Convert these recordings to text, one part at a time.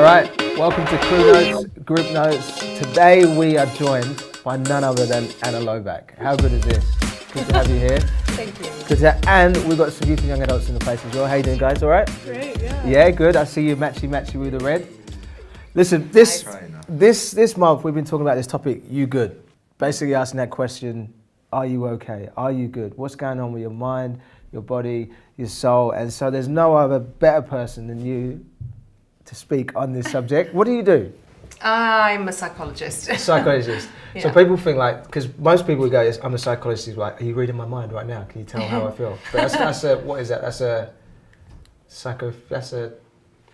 All right, welcome to Crew Notes, Group Notes. Today we are joined by none other than Ana Loback. How good is this? Good to have you here. Thank you. Good to and we've got some youth and young adults in the place as well. How you doing, guys? All right? Great, yeah. Yeah, good. I see you matchy with the red. Listen, this month we've been talking about this topic, you good? Basically asking that question, are you okay? Are you good? What's going on with your mind, your body, your soul? And so there's no other better person than you to speak on this subject. What do you do? I'm a psychologist. Psychologist. Yeah. So people think like, because most people go, yes, I'm a psychologist. He's like, are you reading my mind right now? Can you tell how I feel? But that's a, what is that? That's a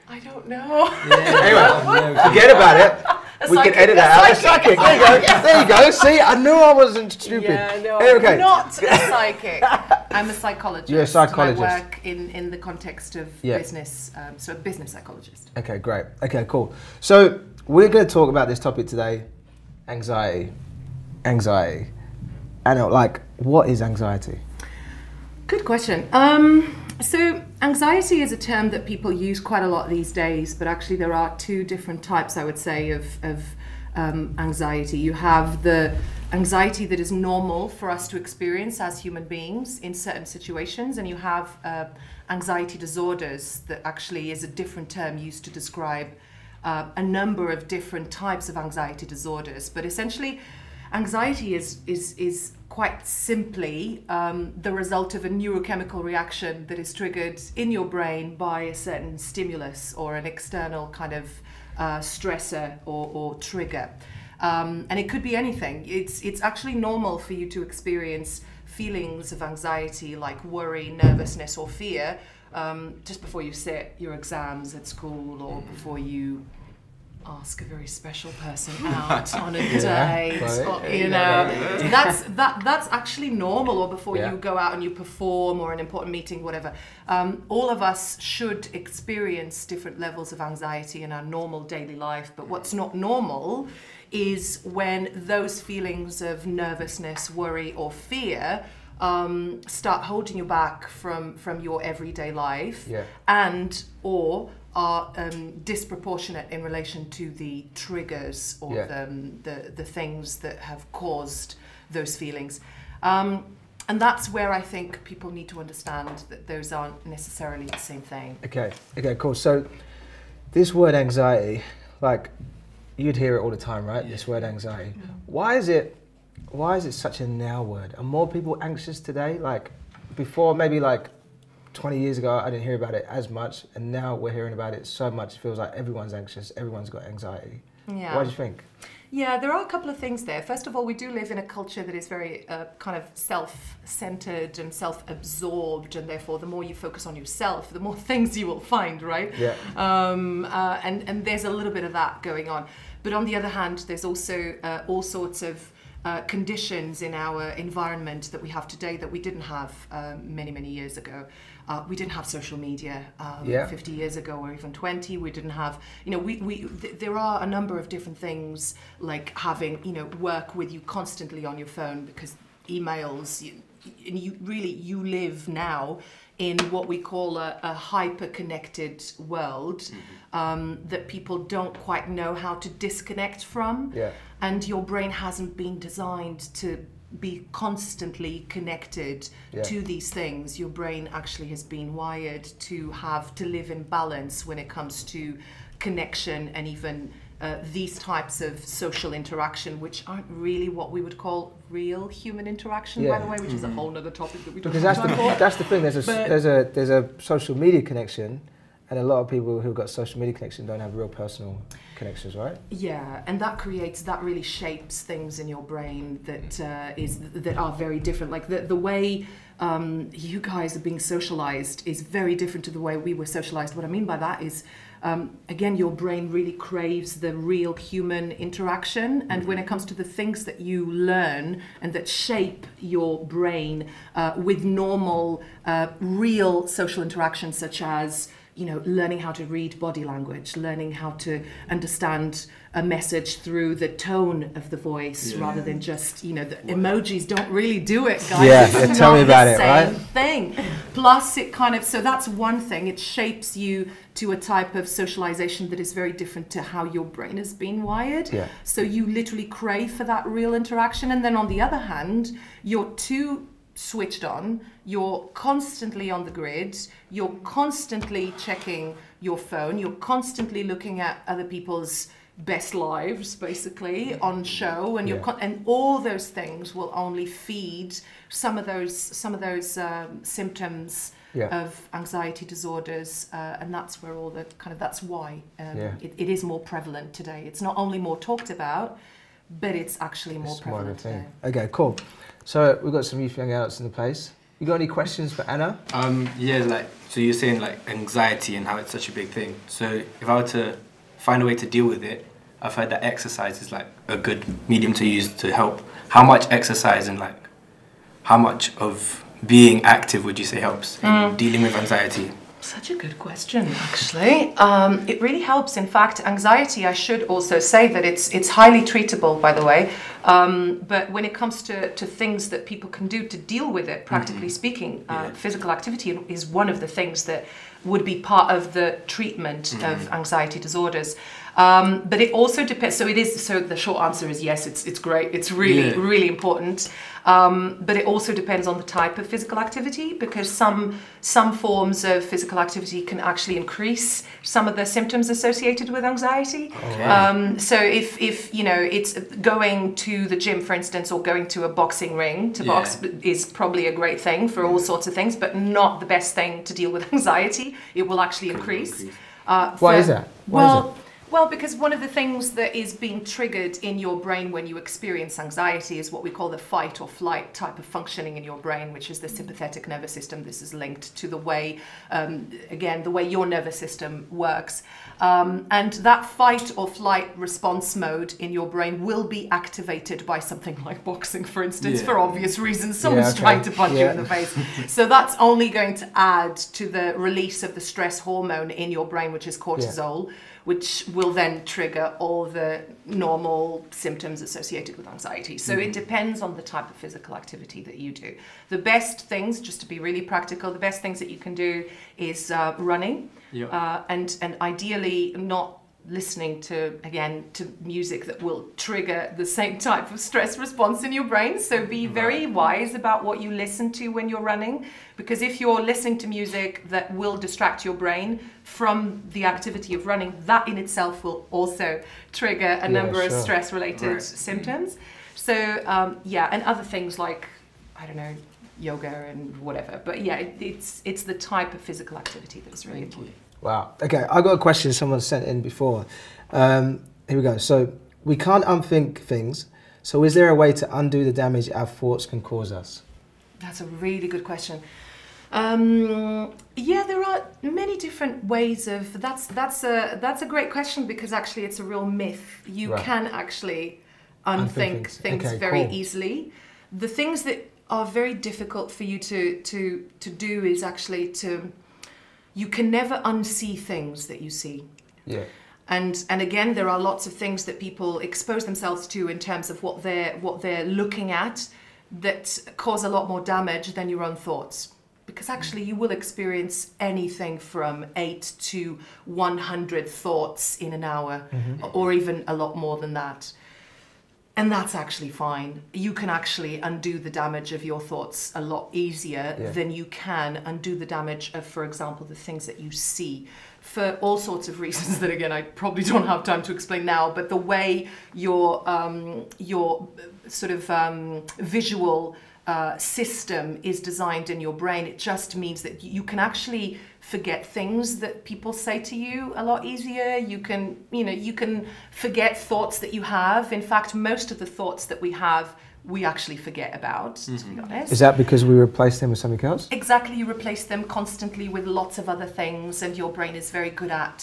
I don't know. Yeah. Anyway, forget about it. We can edit that out. A psychic. There you go. There you go. See, I knew I wasn't stupid. Yeah, no, okay. I'm not a psychic. I'm a psychologist. You're a psychologist. I work in the context of business, so a business psychologist. Okay, great. Okay, cool. So we're going to talk about this topic today, anxiety. Anxiety. And like, what is anxiety? Good question. So anxiety is a term that people use quite a lot these days, but actually there are two different types, I would say, of anxiety. You have the anxiety that is normal for us to experience as human beings in certain situations, and you have anxiety disorders that actually is a different term used to describe a number of different types of anxiety disorders. But essentially, anxiety is quite simply the result of a neurochemical reaction that is triggered in your brain by a certain stimulus or an external kind of stressor or trigger. And it could be anything. It's actually normal for you to experience feelings of anxiety like worry, nervousness or fear just before you sit your exams at school or before you ask a very special person out on a date, or, you know, that's actually normal, or before you go out and you perform or an important meeting, whatever. All of us should experience different levels of anxiety in our normal daily life, but what's not normal is when those feelings of nervousness, worry or fear start holding you back from your everyday life and or are disproportionate in relation to the triggers or the things that have caused those feelings. And that's where I think people need to understand that those aren't necessarily the same thing. Okay, cool. So this word anxiety, like you'd hear it all the time, right? Yeah. This word anxiety. Yeah. Why is it such a now word? Are more people anxious today? Like before, maybe like 20 years ago, I didn't hear about it as much, and now we're hearing about it so much. It feels like everyone's anxious, everyone's got anxiety. Yeah. Why do you think? Yeah, there are a couple of things there. First of all, we do live in a culture that is very kind of self-centered and self-absorbed, and therefore the more you focus on yourself, the more things you will find, right? Yeah. And there's a little bit of that going on. But on the other hand, there's also all sorts of conditions in our environment that we have today that we didn't have many years ago. We didn't have social media 50 years ago or even 20. We didn't have, you know, there are a number of different things like having, you know, work with you constantly on your phone because emails, and you live now in what we call a hyper-connected world that people don't quite know how to disconnect from. Yeah. And your brain hasn't been designed to be constantly connected to these things. Your brain actually has been wired to live in balance when it comes to connection and even these types of social interaction, which aren't really what we would call real human interaction, by the way, which is a whole other topic that we don't have time for. That's the thing. There's a social media connection, and a lot of people who've got social media connection don't have real personal connections, right? Yeah, and that really shapes things in your brain that are very different. Like the way you guys are being socialized is very different to the way we were socialized. What I mean by that is, again, your brain really craves the real human interaction, and when it comes to the things that you learn and that shape your brain with normal, real social interactions, such as learning how to read body language, learning how to understand a message through the tone of the voice rather than just, the emojis don't really do it, guys. Yeah, tell me about it, right? Same thing. Plus, so that's one thing. It shapes you to a type of socialization that is very different to how your brain has been wired. Yeah. So you literally crave for that real interaction. And then on the other hand, you're too switched on, you're constantly on the grid, you're constantly checking your phone, you're constantly looking at other people's best lives basically on show, and and all those things will only feed some of those symptoms of anxiety disorders, and that's where all the that's why it is more prevalent today. It's not only more talked about, but it's actually more prevalent today. Okay, cool. So we've got some youth young adults in the place. You got any questions for Anna? So you're saying anxiety and how it's such a big thing. So if I were to find a way to deal with it, I've heard that exercise is a good medium to use to help. How much exercise and how much of being active would you say helps in dealing with anxiety? Such a good question, actually. It really helps. In fact, anxiety, I should also say that it's highly treatable, by the way. But when it comes to things that people can do to deal with it, practically speaking, physical activity is one of the things that would be part of the treatment of anxiety disorders. But it also depends. So the short answer is yes. It's great. It's really important. But it also depends on the type of physical activity, because some forms of physical activity can actually increase some of the symptoms associated with anxiety. Okay. So if it's going to the gym, for instance, or going to a boxing ring to box is probably a great thing for all sorts of things, but not the best thing to deal with anxiety. It will actually increase. Why is that? Well, because one of the things that is being triggered in your brain when you experience anxiety is what we call the fight or flight type of functioning in your brain, which is the sympathetic nervous system. This is linked to the way, the way your nervous system works. And that fight or flight response mode in your brain will be activated by something like boxing, for instance, for obvious reasons. Someone's trying to punch you in the face. So that's only going to add to the release of the stress hormone in your brain, which is cortisol, which will then trigger all the normal symptoms associated with anxiety. So it depends on the type of physical activity that you do. The best things, just to be really practical, the best things that you can do is running, and ideally not listening to music that will trigger the same type of stress response in your brain. So be very wise about what you listen to when you're running, because if you're listening to music that will distract your brain from the activity of running, that in itself will also trigger a number of stress-related symptoms. So and other things like, I don't know, yoga and whatever. But it's the type of physical activity that is really important. Wow. Okay, I got a question someone sent in before. Here we go. So we can't unthink things. So is there a way to undo the damage our thoughts can cause us? That's a really good question. There are many different ways of. That's a great question, because actually it's a real myth. You can actually unthink things very easily. The things that are very difficult for you to do is actually you can never unsee things that you see. Yeah. And again, there are lots of things that people expose themselves to in terms of what they're looking at that cause a lot more damage than your own thoughts. Because actually you will experience anything from 8 to 100 thoughts in an hour, or even a lot more than that. And that's actually fine. You can actually undo the damage of your thoughts a lot easier than you can undo the damage of, for example, the things that you see, for all sorts of reasons that, again, I probably don't have time to explain now. But the way your sort of visual system is designed in your brain, it just means that you can actually forget things that people say to you a lot easier. You can forget thoughts that you have. In fact, most of the thoughts that we have, we actually forget about, to be honest. Is that because we replace them with something else? Exactly, you replace them constantly with lots of other things, and your brain is very good at,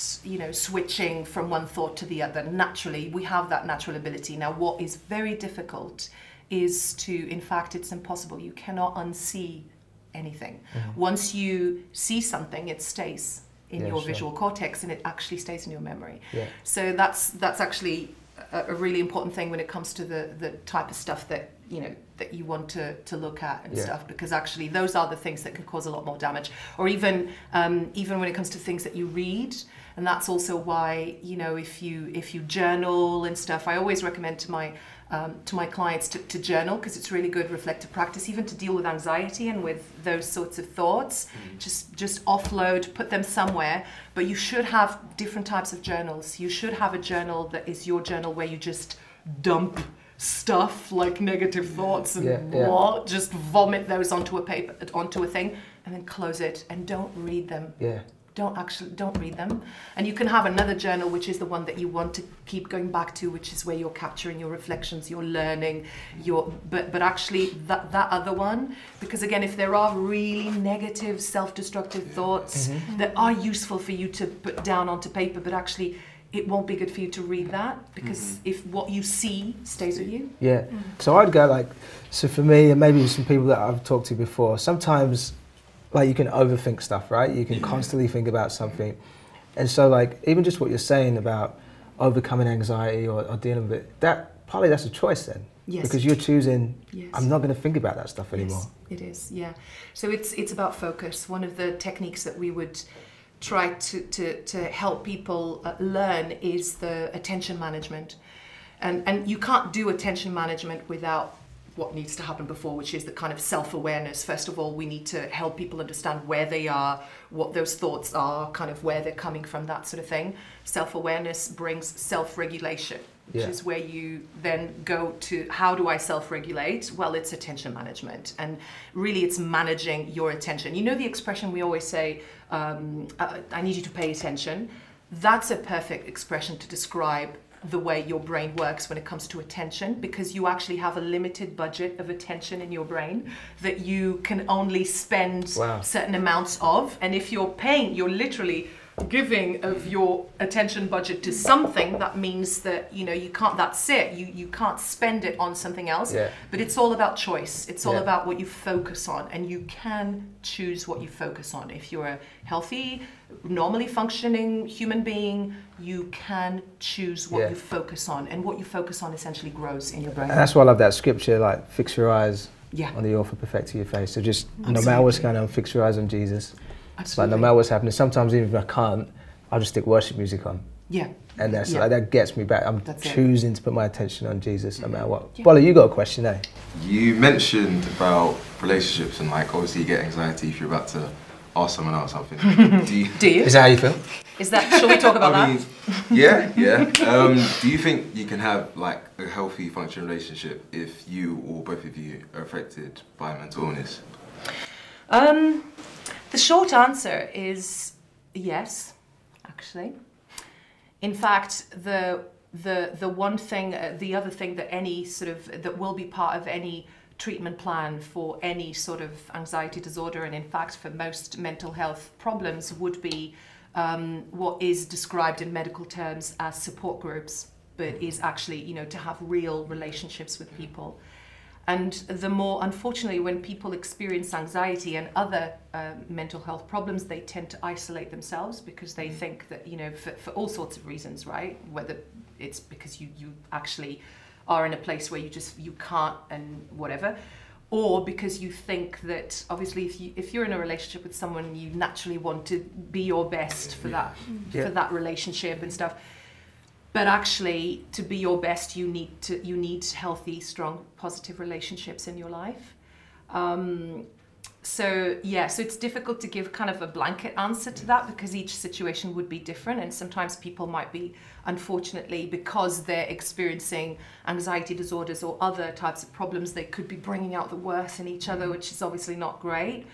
switching from one thought to the other. Naturally, we have that natural ability. Now, what is very difficult is in fact, it's impossible. You cannot unsee anything. Once you see something, it stays. in your visual cortex, and it actually stays in your memory. Yeah. So that's actually a really important thing when it comes to the type of stuff that that you want to look at and stuff, because actually those are the things that can cause a lot more damage, or even when it comes to things that you read. And that's also why, if you journal and stuff, I always recommend to my clients to journal, because it's really good reflective practice, even to deal with anxiety and with those sorts of thoughts. Just offload, put them somewhere. But you should have different types of journals. You should have a journal that is your journal, where you just dump stuff like negative thoughts and just vomit those onto a paper, onto a thing, and then close it and don't read them. Don't read them. And you can have another journal, which is the one that you want to keep going back to, which is where you're capturing your reflections, you're learning, but actually that other one, because again, if there are really negative, self-destructive thoughts that are useful for you to put down onto paper, but actually it won't be good for you to read that, because if what you see stays with you. Yeah. So I'd go so for me, and maybe some people that I've talked to before, sometimes you can overthink stuff, right? You can constantly think about something. And so even just what you're saying about overcoming anxiety or dealing with it, partly that's a choice then. Yes. Because you're choosing, I'm not going to think about that stuff anymore. Yes, it is, yeah. So it's about focus. One of the techniques that we would try to help people learn is the attention management. And you can't do attention management without what needs to happen before, which is the kind of self-awareness. First of all, we need to help people understand where they are, what those thoughts are, kind of where they're coming from, that sort of thing. Self-awareness brings self-regulation, which is where you then go to, how do I self-regulate? Well, it's attention management. And really it's managing your attention. You know the expression we always say, I need you to pay attention. That's a perfect expression to describe the way your brain works when it comes to attention, because you actually have a limited budget of attention in your brain that you can only spend certain amounts of. And if you're you're literally giving of your attention budget to something, that means that you can't, that's it, you can't spend it on something else. But it's all about choice. It's all about what you focus on, and you can choose what you focus on. If you're a healthy, normally functioning human being, you can choose what you focus on, and what you focus on essentially grows in your brain. And that's why I love that scripture, fix your eyes on the author, perfecting your face. So just no matter what's going on, fix your eyes on Jesus. Absolutely. No matter what's happening, sometimes even if I can't, I'll just stick worship music on. Yeah. And that's that gets me back. I'm choosing to put my attention on Jesus no matter what. Yeah. Bola, you got a question, eh? You mentioned about relationships and obviously you get anxiety if you're about to ask someone out something. Do you? Is that how you feel? Is that, shall we talk about that? Yeah. Do you think you can have a healthy functioning relationship if you or both of you are affected by mental illness? The short answer is yes, actually. In fact, the one thing, the other thing that that will be part of any treatment plan for any sort of anxiety disorder, and in fact for most mental health problems, would be what is described in medical terms as support groups, but is actually, to have real relationships with people. And the more, unfortunately, when people experience anxiety and other mental health problems, they tend to isolate themselves, because they think that, for all sorts of reasons, right? Whether it's because you actually are in a place where you can't and whatever, or because you think that obviously if you're in a relationship with someone, you naturally want to be your best for that relationship and stuff. But actually, to be your best, you need healthy, strong, positive relationships in your life. So it's difficult to give kind of a blanket answer to that, because each situation would be different, and sometimes people might be, unfortunately, because they're experiencing anxiety disorders or other types of problems, they could be bringing out the worst in each other, which is obviously not great.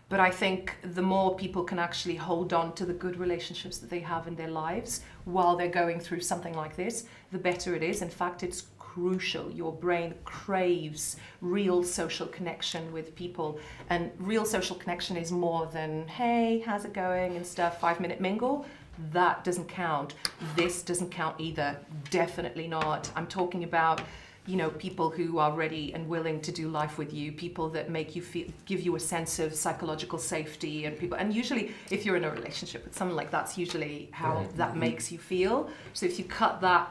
But I think the more people can actually hold on to the good relationships that they have in their lives while they're going through something like this, the better it is. In fact, it's crucial. Your brain craves real social connection with people. And real social connection is more than, hey, how's it going and stuff, 5-minute mingle. That doesn't count. This doesn't count either. Definitely not. I'm talking about you know, people who are ready and willing to do life with you, people that make you feel, give you a sense of psychological safety, and people, and usually if you're in a relationship with someone like that's usually how that makes you feel. So if you cut that,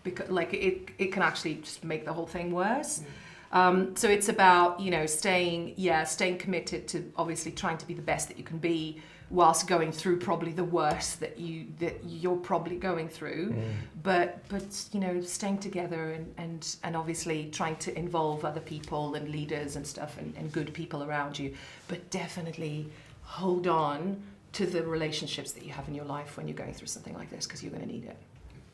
because like it can actually just make the whole thing worse. So it's about, you know, staying committed to obviously trying to be the best that you can be, whilst going through probably the worst that you're probably going through, but you know, staying together and obviously trying to involve other people and leaders and stuff and good people around you, but definitely hold on to the relationships that you have in your life when you're going through something like this, because you're going to need it.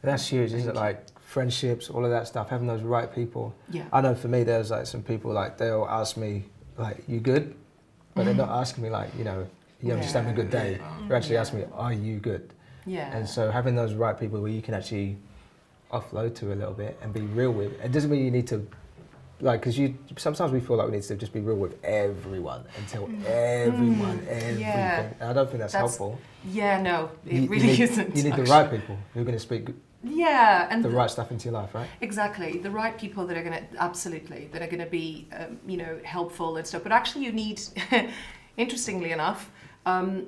That's huge, isn't it? Like friendships, all of that stuff, having those right people. Yeah. I know for me, there's like some people like they'll ask me like, "You good?" But they're not asking me like, you know, "You're just having a good day." They're actually asking me, "Are you good?" Yeah. And so having those right people where you can actually offload to a little bit and be real with. It doesn't mean you need to, like, because sometimes we feel like we need to just be real with everyone and tell everyone everything. Yeah. And I don't think that's helpful. Yeah, no, it really isn't. You need the right people who are going to speak and the right stuff into your life, right? Exactly, the right people that are going to be, you know, helpful and stuff. But actually, you need, interestingly enough,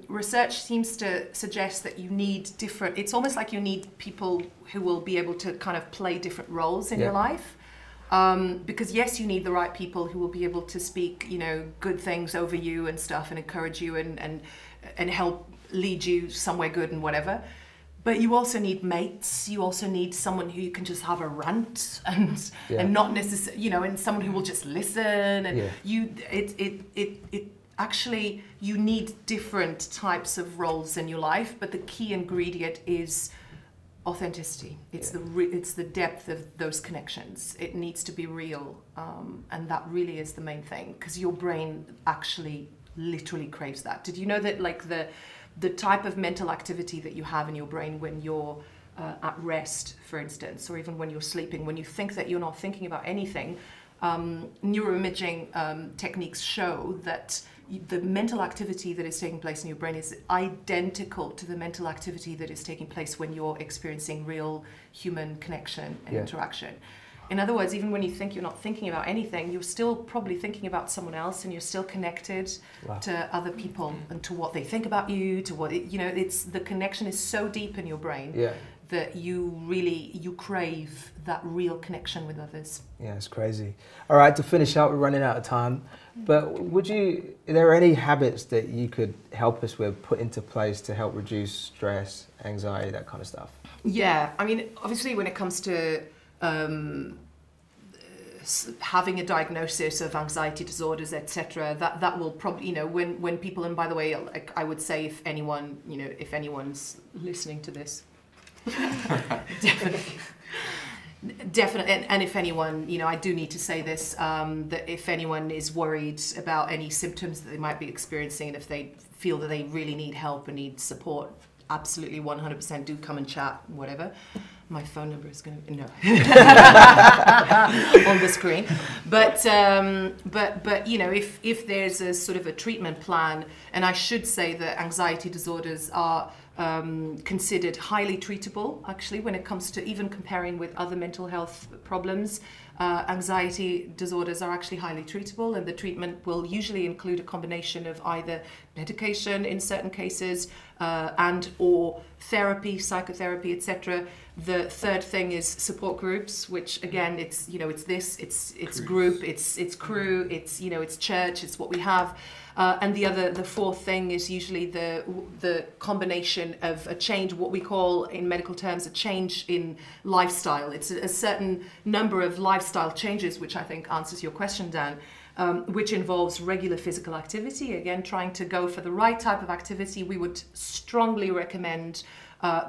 research seems to suggest that you need different. It's almost like you need people who will be able to kind of play different roles in your life. Because yes, you need the right people who will be able to speak, you know, good things over you and stuff, and encourage you and help lead you somewhere good and whatever. But you also need mates. You also need someone who you can just have a rant and not necessarily, you know, and someone who will just listen. And actually, you need different types of roles in your life. But the key ingredient is authenticity. It's the depth of those connections. It needs to be real, and that really is the main thing, because your brain actually literally craves that. Did you know that, like, the type of mental activity that you have in your brain when you're at rest, for instance, or even when you're sleeping, when you think that you're not thinking about anything, neuroimaging techniques show that the mental activity that is taking place in your brain is identical to the mental activity that is taking place when you're experiencing real human connection and interaction. In other words, even when you think you're not thinking about anything, you're still probably thinking about someone else, and you're still connected to other people and to what they think about you, to what, you know, it's, the connection is so deep in your brain that you crave that real connection with others. Yeah, it's crazy. All right, to finish up, we're running out of time. But are there any habits that you could help us with, put into place to help reduce stress, anxiety, that kind of stuff? Yeah, I mean, obviously when it comes to having a diagnosis of anxiety disorders, etc., that will probably, you know, when people, and by the way, like, I would say if anyone, you know, if anyone's listening to this, definitely, and if anyone, you know, I do need to say this, that if anyone is worried about any symptoms that they might be experiencing, and if they feel that they really need help and need support, absolutely 100% do come and chat, whatever. My phone number is going to, no, on the screen. But you know, if there's a sort of a treatment plan, and I should say that anxiety disorders are considered highly treatable, actually, when it comes to even comparing with other mental health problems. Anxiety disorders are actually highly treatable, and the treatment will usually include a combination of either medication in certain cases and or therapy, psychotherapy, etc. The third thing is support groups, which again, it's, you know, it's group, it's crew, it's, you know, it's church, it's what we have. And the fourth thing is usually the combination of a change, what we call in medical terms, a change in lifestyle. It's a certain number of lifestyle changes, which I think answers your question, Dan, which involves regular physical activity. Again, trying to go for the right type of activity. We would strongly recommend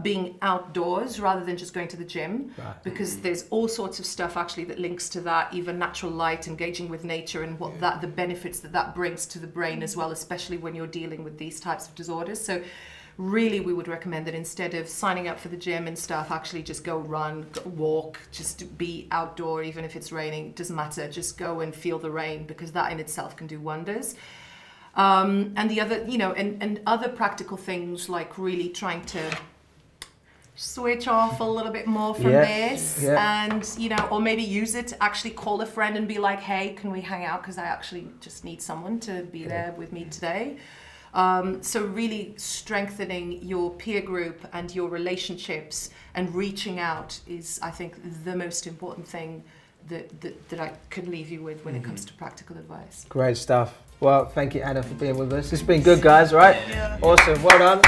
being outdoors rather than just going to the gym, because there's all sorts of stuff actually that links to that, even natural light, engaging with nature, and what the benefits that brings to the brain as well, especially when you're dealing with these types of disorders. So really we would recommend that instead of signing up for the gym and stuff, actually just go run, go walk, just be outdoor, even if it's raining, it doesn't matter, just go and feel the rain, because that in itself can do wonders. And the other, you know, and other practical things, like really trying to switch off a little bit more from this, and you know, or maybe use it to actually call a friend and be like, hey, can we hang out, because I actually just need someone to be there with me today. So really strengthening your peer group and your relationships and reaching out is, I think, the most important thing that I could leave you with when it comes to practical advice. Great stuff. Well, thank you, Anna, for being with us. It's been good, guys, right? Yeah. Awesome. Well done.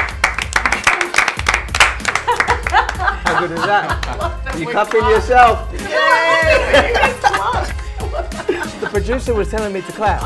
How good is that? You cupping yourself? Yay! The producer was telling me to clap.